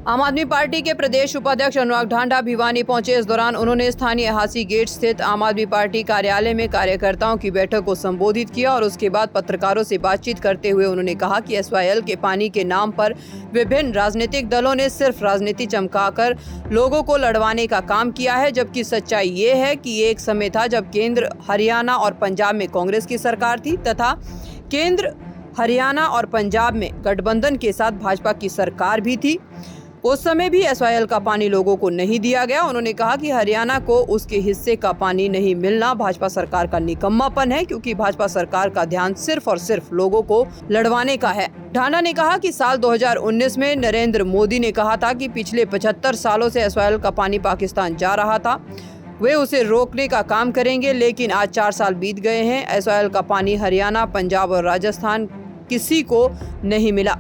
आम आदमी पार्टी के प्रदेश उपाध्यक्ष अनुराग ढांडा भिवानी पहुंचे। इस दौरान उन्होंने स्थानीय हासी गेट स्थित आम आदमी पार्टी कार्यालय में कार्यकर्ताओं की बैठक को संबोधित किया और उसके बाद पत्रकारों से बातचीत करते हुए उन्होंने कहा कि एसवाईएल के पानी के नाम पर विभिन्न राजनीतिक दलों ने सिर्फ राजनीति चमकाकर लोगों को लड़वाने का काम किया है, जबकि सच्चाई ये है कि एक समय था जब केंद्र, हरियाणा और पंजाब में कांग्रेस की सरकार थी तथा केंद्र, हरियाणा और पंजाब में गठबंधन के साथ भाजपा की सरकार भी थी। उस समय भी एसवाईएल का पानी लोगों को नहीं दिया गया। उन्होंने कहा कि हरियाणा को उसके हिस्से का पानी नहीं मिलना भाजपा सरकार का निकम्मापन है, क्योंकि भाजपा सरकार का ध्यान सिर्फ और सिर्फ लोगों को लड़वाने का है। ढांडा ने कहा कि साल 2019 में नरेंद्र मोदी ने कहा था कि पिछले 75 सालों से एसवाईएल का पानी पाकिस्तान जा रहा था, वे उसे रोकने का काम करेंगे, लेकिन आज 4 साल बीत गए हैं। एसवाईएल का पानी हरियाणा, पंजाब और राजस्थान किसी को नहीं मिला,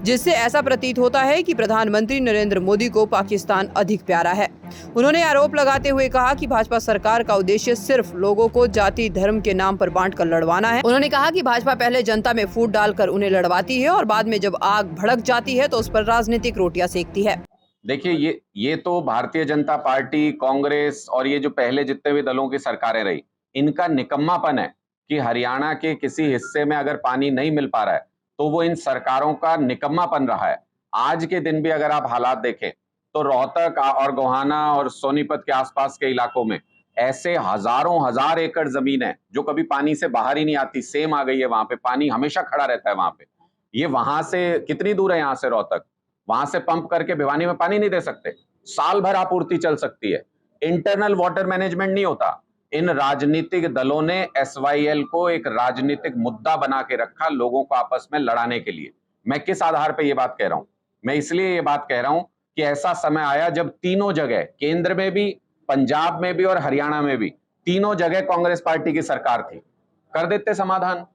जिससे ऐसा प्रतीत होता है कि प्रधानमंत्री नरेंद्र मोदी को पाकिस्तान अधिक प्यारा है। उन्होंने आरोप लगाते हुए कहा कि भाजपा सरकार का उद्देश्य सिर्फ लोगों को जाति धर्म के नाम पर बांटकर लड़वाना है। उन्होंने कहा कि भाजपा पहले जनता में फूट डालकर उन्हें लड़वाती है और बाद में जब आग भड़क जाती है तो उस पर राजनीतिक रोटियां सेकती है। देखिए, ये तो भारतीय जनता पार्टी, कांग्रेस और ये जो पहले जितने भी दलों की सरकारें रही, इनका निकम्मापन है कि हरियाणा के किसी हिस्से में अगर पानी नहीं मिल पा रहा है तो वो इन सरकारों का निकम्मापन रहा है। आज के दिन भी अगर आप हालात देखें तो रोहतक और गोहाना और सोनीपत के आसपास के इलाकों में ऐसे हजारों हजार एकड़ जमीन है जो कभी पानी से बाहर ही नहीं आती, सेम आ गई है, वहां पे पानी हमेशा खड़ा रहता है। वहां पे ये वहां से कितनी दूर है, यहाँ से रोहतक, वहां से पंप करके भिवानी में पानी नहीं दे सकते, साल भर आपूर्ति चल सकती है। इंटरनल वाटर मैनेजमेंट नहीं होता। इन राजनीतिक दलों ने एसवाईएल को एक राजनीतिक मुद्दा बना के रखा, लोगों को आपस में लड़ाने के लिए। मैं किस आधार पर यह बात कह रहा हूं? मैं इसलिए ये बात कह रहा हूं कि ऐसा समय आया जब तीनों जगह, केंद्र में भी, पंजाब में भी और हरियाणा में भी, तीनों जगह कांग्रेस पार्टी की सरकार थी। कर देते समाधान।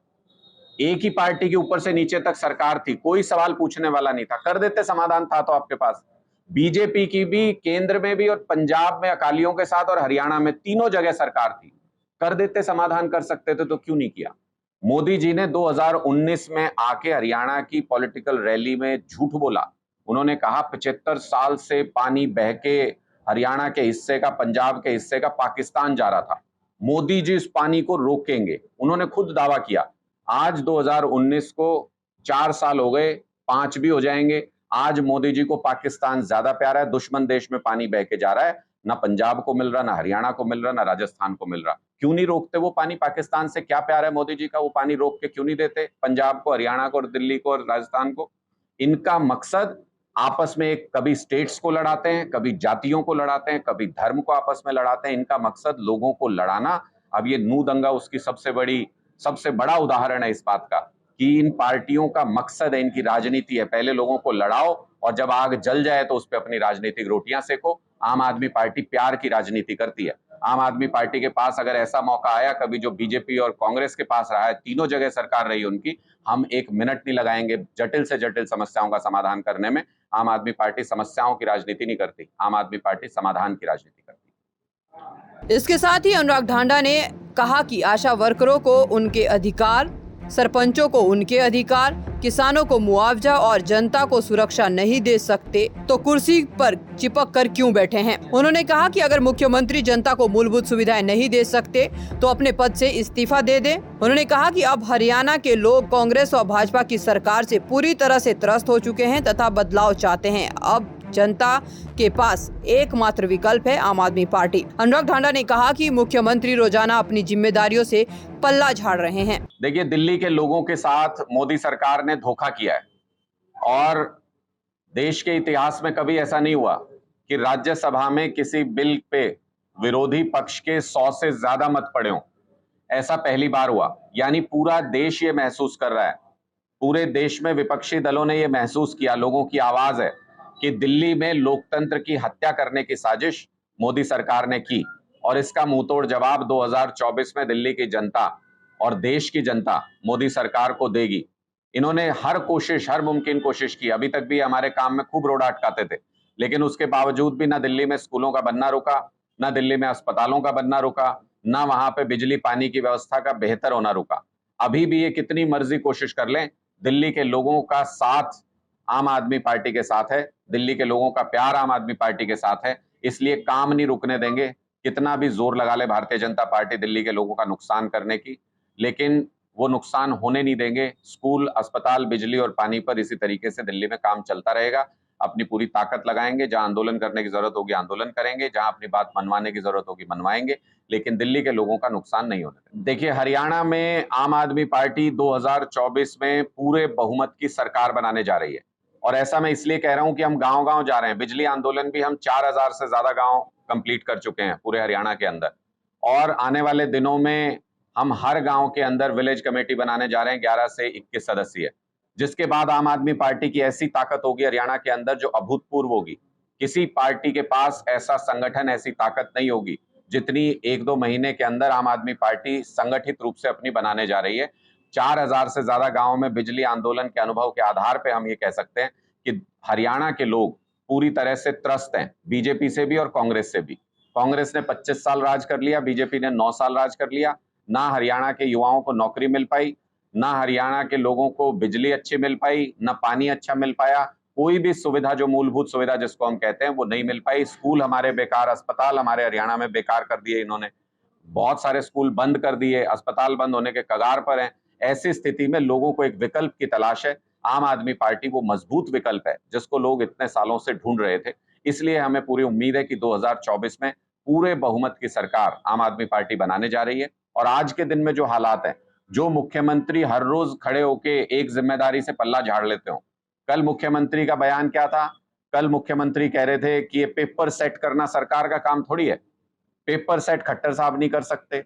एक ही पार्टी के ऊपर से नीचे तक सरकार थी, कोई सवाल पूछने वाला नहीं था, कर देते समाधान था तो आपके पास। बीजेपी की भी केंद्र में भी और पंजाब में अकालियों के साथ और हरियाणा में तीनों जगह सरकार थी, कर देते समाधान कर सकते थे, तो क्यों नहीं किया? मोदी जी ने 2019 में आके हरियाणा की पॉलिटिकल रैली में झूठ बोला। उन्होंने कहा 75 साल से पानी बह के हरियाणा के हिस्से का, पंजाब के हिस्से का पाकिस्तान जा रहा था, मोदी जी इस पानी को रोकेंगे, उन्होंने खुद दावा किया। आज 2019 को 4 साल हो गए, 5 भी हो जाएंगे। आज मोदी जी को पाकिस्तान ज्यादा प्यारा है, दुश्मन देश में पानी बह के जा रहा है, ना पंजाब को मिल रहा, ना हरियाणा को मिल रहा, ना राजस्थान को मिल रहा। क्यों नहीं रोकते वो पानी? पाकिस्तान से क्या प्यार है मोदी जी का? वो पानी रोक के क्यों नहीं देते पंजाब को, हरियाणा को, दिल्ली को और राजस्थान को? इनका मकसद आपस में एक, कभी स्टेट्स को लड़ाते हैं, कभी जातियों को लड़ाते हैं, कभी धर्म को आपस में लड़ाते हैं। इनका मकसद लोगों को लड़ाना। अब ये नू दंगा उसकी सबसे बड़ा उदाहरण है इस बात का कि इन पार्टियों का मकसद है, इनकी राजनीति है, पहले लोगों को लड़ाओ और जब आग जल जाए तो उस पर अपनी राजनीतिक रोटियां सेको। आम आदमी पार्टी प्यार की राजनीति करती है। आम आदमी पार्टी के पास अगर ऐसा मौका आया कभी, जो बीजेपी और कांग्रेस के पास रहा है, तीनों जगह सरकार रही उनकी, हम 1 मिनट नहीं लगाएंगे जटिल से जटिल समस्याओं का समाधान करने में। आम आदमी पार्टी समस्याओं की राजनीति नहीं करती, आम आदमी पार्टी समाधान की राजनीति करती। इसके साथ ही अनुराग ढांडा ने कहा कि आशा वर्करों को उनके अधिकार, सरपंचों को उनके अधिकार, किसानों को मुआवजा और जनता को सुरक्षा नहीं दे सकते तो कुर्सी पर चिपक कर क्यों बैठे हैं। उन्होंने कहा कि अगर मुख्यमंत्री जनता को मूलभूत सुविधाएं नहीं दे सकते तो अपने पद से इस्तीफा दे दें। उन्होंने कहा कि अब हरियाणा के लोग कांग्रेस और भाजपा की सरकार से पूरी तरह से त्रस्त हो चुके हैं तथा बदलाव चाहते हैं। अब जनता के पास एकमात्र विकल्प है आम आदमी पार्टी। अनुराग ढांडा ने कहा कि मुख्यमंत्री रोजाना अपनी जिम्मेदारियों से पल्ला झाड़ रहे हैं। देखिए, दिल्ली के लोगों के साथ मोदी सरकार ने धोखा किया है और देश के इतिहास में कभी ऐसा नहीं हुआ कि राज्यसभा में किसी बिल पे विरोधी पक्ष के 100 से ज्यादा मत पड़े हों। ऐसा पहली बार हुआ। यानी पूरा देश ये महसूस कर रहा है, पूरे देश में विपक्षी दलों ने ये महसूस किया, लोगों की आवाज है कि दिल्ली में लोकतंत्र की हत्या करने की साजिश मोदी सरकार ने की और इसका मुंहतोड़ जवाब 2024 में दिल्ली की जनता और देश की जनता मोदी सरकार को देगी। इन्होंने हर मुमकिन कोशिश की। अभी तक भी हमारे काम में खूब रोड़ा अटकाते थे, लेकिन उसके बावजूद भी ना दिल्ली में स्कूलों का बनना रुका, ना दिल्ली में अस्पतालों का बनना रुका, ना वहां पे बिजली पानी की व्यवस्था का बेहतर होना रुका। अभी भी ये कितनी मर्जी कोशिश कर लें, दिल्ली के लोगों का साथ आम आदमी पार्टी के साथ है। दिल्ली के लोगों का प्यार आम आदमी पार्टी के साथ है, इसलिए काम नहीं रुकने देंगे। कितना भी जोर लगा ले भारतीय जनता पार्टी दिल्ली के लोगों का नुकसान करने की, लेकिन वो नुकसान होने नहीं देंगे। स्कूल, अस्पताल, बिजली और पानी पर इसी तरीके से दिल्ली में काम चलता रहेगा। अपनी पूरी ताकत लगाएंगे, जहां आंदोलन करने की जरूरत होगी आंदोलन करेंगे, जहां अपनी बात मनवाने की जरूरत होगी मनवाएंगे, लेकिन दिल्ली के लोगों का नुकसान नहीं होने देंगे। देखिए, हरियाणा में आम आदमी पार्टी 2024 में पूरे बहुमत की सरकार बनाने जा रही है, और ऐसा मैं इसलिए कह रहा हूं कि हम गांव-गांव जा रहे हैं। बिजली आंदोलन भी हम 4000 से ज्यादा गांव कंप्लीट कर चुके हैं पूरे हरियाणा के अंदर, और आने वाले दिनों में हम हर गांव के अंदर विलेज कमेटी बनाने जा रहे हैं 11 से 21 सदस्यीय, जिसके बाद आम आदमी पार्टी की ऐसी ताकत होगी हरियाणा के अंदर जो अभूतपूर्व होगी। किसी पार्टी के पास ऐसा संगठन, ऐसी ताकत नहीं होगी जितनी 1-2 महीने के अंदर आम आदमी पार्टी संगठित रूप से अपनी बनाने जा रही है। 4000 से ज्यादा गांव में बिजली आंदोलन के अनुभव के आधार पर हम ये कह सकते हैं कि हरियाणा के लोग पूरी तरह से त्रस्त हैं, बीजेपी से भी और कांग्रेस से भी। कांग्रेस ने 25 साल राज कर लिया, बीजेपी ने 9 साल राज कर लिया। ना हरियाणा के युवाओं को नौकरी मिल पाई, ना हरियाणा के लोगों को बिजली अच्छी मिल पाई, ना पानी अच्छा मिल पाया। कोई भी सुविधा, जो मूलभूत सुविधा जिसको हम कहते हैं, वो नहीं मिल पाई। स्कूल हमारे बेकार, अस्पताल हमारे हरियाणा में बेकार कर दिए इन्होंने। बहुत सारे स्कूल बंद कर दिए, अस्पताल बंद होने के कगार पर हैं। ऐसी स्थिति में लोगों को एक विकल्प की तलाश है। आम आदमी पार्टी वो मजबूत विकल्प है जिसको लोग इतने सालों से ढूंढ रहे थे। इसलिए हमें पूरी उम्मीद है कि 2024 में पूरे बहुमत की सरकार आम आदमी पार्टी बनाने जा रही है। और आज के दिन में जो हालात हैं, जो मुख्यमंत्री हर रोज खड़े होके एक जिम्मेदारी से पल्ला झाड़ लेते हो। कल मुख्यमंत्री का बयान क्या था? कल मुख्यमंत्री कह रहे थे कि ये पेपर सेट करना सरकार का काम थोड़ी है। पेपर सेट खट्टर साहब नहीं कर सकते।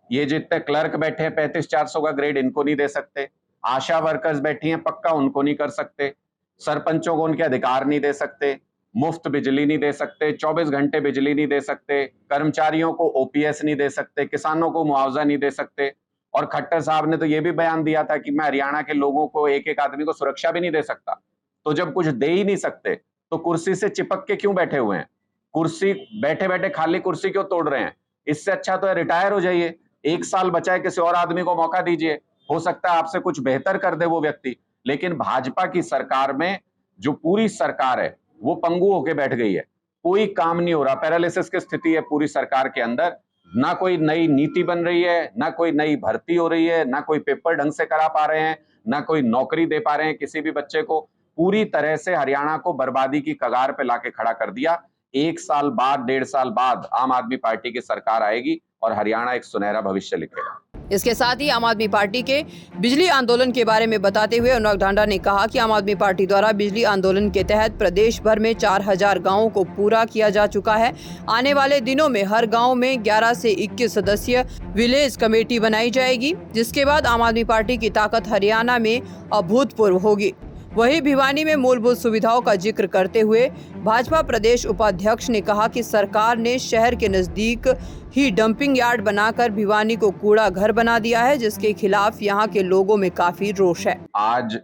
ये जितने क्लर्क बैठे हैं 35-400 का ग्रेड, इनको नहीं दे सकते। आशा वर्कर्स बैठी हैं, पक्का उनको नहीं कर सकते। सरपंचों को उनके अधिकार नहीं दे सकते। मुफ्त बिजली नहीं दे सकते, 24 घंटे बिजली नहीं दे सकते, कर्मचारियों को ओपीएस नहीं दे सकते, किसानों को मुआवजा नहीं दे सकते। और खट्टर साहब ने तो ये भी बयान दिया था कि मैं हरियाणा के लोगों को, एक एक आदमी को सुरक्षा भी नहीं दे सकता। तो जब कुछ दे ही नहीं सकते तो कुर्सी से चिपक के क्यों बैठे हुए हैं? कुर्सी, बैठे बैठे खाली कुर्सी क्यों तोड़ रहे हैं? इससे अच्छा तो रिटायर हो जाइए, 1 साल बचा है, किसी और आदमी को मौका दीजिए, हो सकता है आपसे कुछ बेहतर कर दे वो व्यक्ति। लेकिन भाजपा की सरकार में जो पूरी सरकार है वो पंगु होके बैठ गई है, कोई काम नहीं हो रहा, पैरालिसिस की स्थिति है पूरी सरकार के अंदर। ना कोई नई नीति बन रही है, ना कोई नई भर्ती हो रही है, ना कोई पेपर ढंग से करा पा रहे हैं, ना कोई नौकरी दे पा रहे हैं किसी भी बच्चे को। पूरी तरह से हरियाणा को बर्बादी की कगार पे लाके खड़ा कर दिया। 1 साल बाद, 1.5 साल बाद आम आदमी पार्टी की सरकार आएगी और हरियाणा एक सुनहरा भविष्य लिखेगा। इसके साथ ही आम आदमी पार्टी के बिजली आंदोलन के बारे में बताते हुए अनुराग ढांडा ने कहा कि आम आदमी पार्टी द्वारा बिजली आंदोलन के तहत प्रदेश भर में 4000 गांवों को पूरा किया जा चुका है। आने वाले दिनों में हर गांव में 11 से 21 सदस्यीय विलेज कमेटी बनाई जाएगी, जिसके बाद आम आदमी पार्टी की ताकत हरियाणा में अभूतपूर्व होगी। वहीं भिवानी में मूलभूत सुविधाओं का जिक्र करते हुए भाजपा प्रदेश उपाध्यक्ष ने कहा कि सरकार ने शहर के नजदीक ही डंपिंग यार्ड बनाकर भिवानी को कूड़ा घर बना दिया है, जिसके खिलाफ यहां के लोगों में काफी रोष है। आज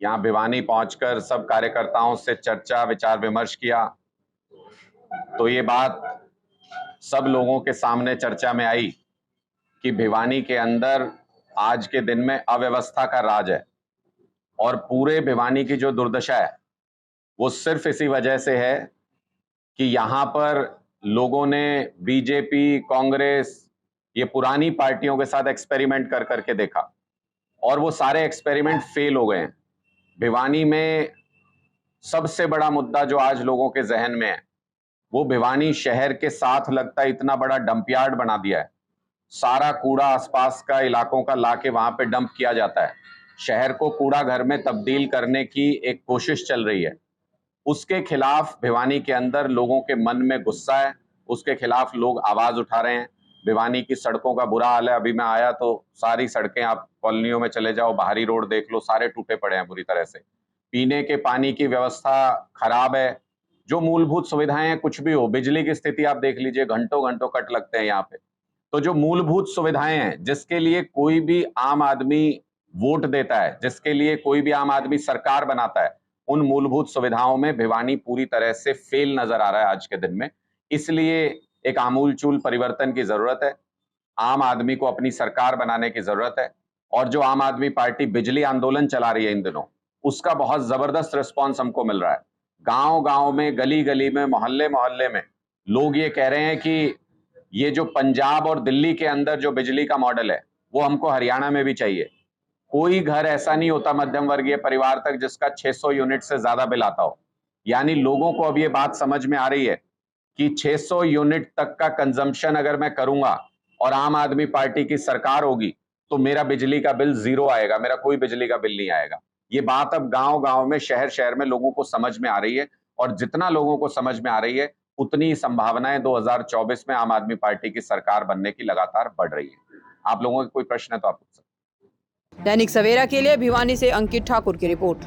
यहां भिवानी पहुंचकर सब कार्यकर्ताओं से चर्चा, विचार विमर्श किया, तो ये बात सब लोगों के सामने चर्चा में आई कि भिवानी के अंदर आज के दिन में अव्यवस्था का राज है। और पूरे भिवानी की जो दुर्दशा है वो सिर्फ इसी वजह से है कि यहाँ पर लोगों ने बीजेपी, कांग्रेस, ये पुरानी पार्टियों के साथ एक्सपेरिमेंट कर करके देखा और वो सारे एक्सपेरिमेंट फेल हो गए हैं। भिवानी में सबसे बड़ा मुद्दा जो आज लोगों के जहन में है वो भिवानी शहर के साथ लगता इतना बड़ा डंप यार्ड बना दिया है। सारा कूड़ा आसपास का इलाकों का लाके वहां पे डंप किया जाता है। शहर को कूड़ा घर में तब्दील करने की एक कोशिश चल रही है। उसके खिलाफ भिवानी के अंदर लोगों के मन में गुस्सा है, उसके खिलाफ लोग आवाज उठा रहे हैं। भिवानी की सड़कों का बुरा हाल है। अभी मैं आया तो सारी सड़कें, आप कॉलोनियों में चले जाओ, बाहरी रोड देख लो, सारे टूटे पड़े हैं बुरी तरह से। पीने के पानी की व्यवस्था खराब है। जो मूलभूत सुविधाएं हैं, कुछ भी हो, बिजली की स्थिति आप देख लीजिए, घंटों घंटों कट लगते हैं यहाँ पे। तो जो मूलभूत सुविधाएं हैं, जिसके लिए कोई भी आम आदमी वोट देता है, जिसके लिए कोई भी आम आदमी सरकार बनाता है, उन मूलभूत सुविधाओं में भिवानी पूरी तरह से फेल नजर आ रहा है आज के दिन में। इसलिए एक आमूलचूल परिवर्तन की जरूरत है। आम आदमी को अपनी सरकार बनाने की जरूरत है। और जो आम आदमी पार्टी बिजली आंदोलन चला रही है इन दिनों, उसका बहुत जबरदस्त रिस्पॉन्स हमको मिल रहा है। गांव गांव में, गली गली में, मोहल्ले मोहल्ले में लोग ये कह रहे हैं कि ये जो पंजाब और दिल्ली के अंदर जो बिजली का मॉडल है वो हमको हरियाणा में भी चाहिए। कोई घर ऐसा नहीं होता मध्यम वर्गीय परिवार तक जिसका 600 यूनिट से ज्यादा बिल आता हो। यानी लोगों को अब ये बात समझ में आ रही है कि 600 यूनिट तक का कंजम्पशन अगर मैं करूंगा और आम आदमी पार्टी की सरकार होगी तो मेरा बिजली का बिल जीरो आएगा, मेरा कोई बिजली का बिल नहीं आएगा। ये बात अब गांव गांव में, शहर शहर में लोगों को समझ में आ रही है, और जितना लोगों को समझ में आ रही है उतनी संभावनाएं 2024 में आम आदमी पार्टी की सरकार बनने की लगातार बढ़ रही है। आप लोगों के कोई प्रश्न है तो आप पूछ सकते हैं। दैनिक सवेरा के लिए भिवानी से अंकित ठाकुर की रिपोर्ट।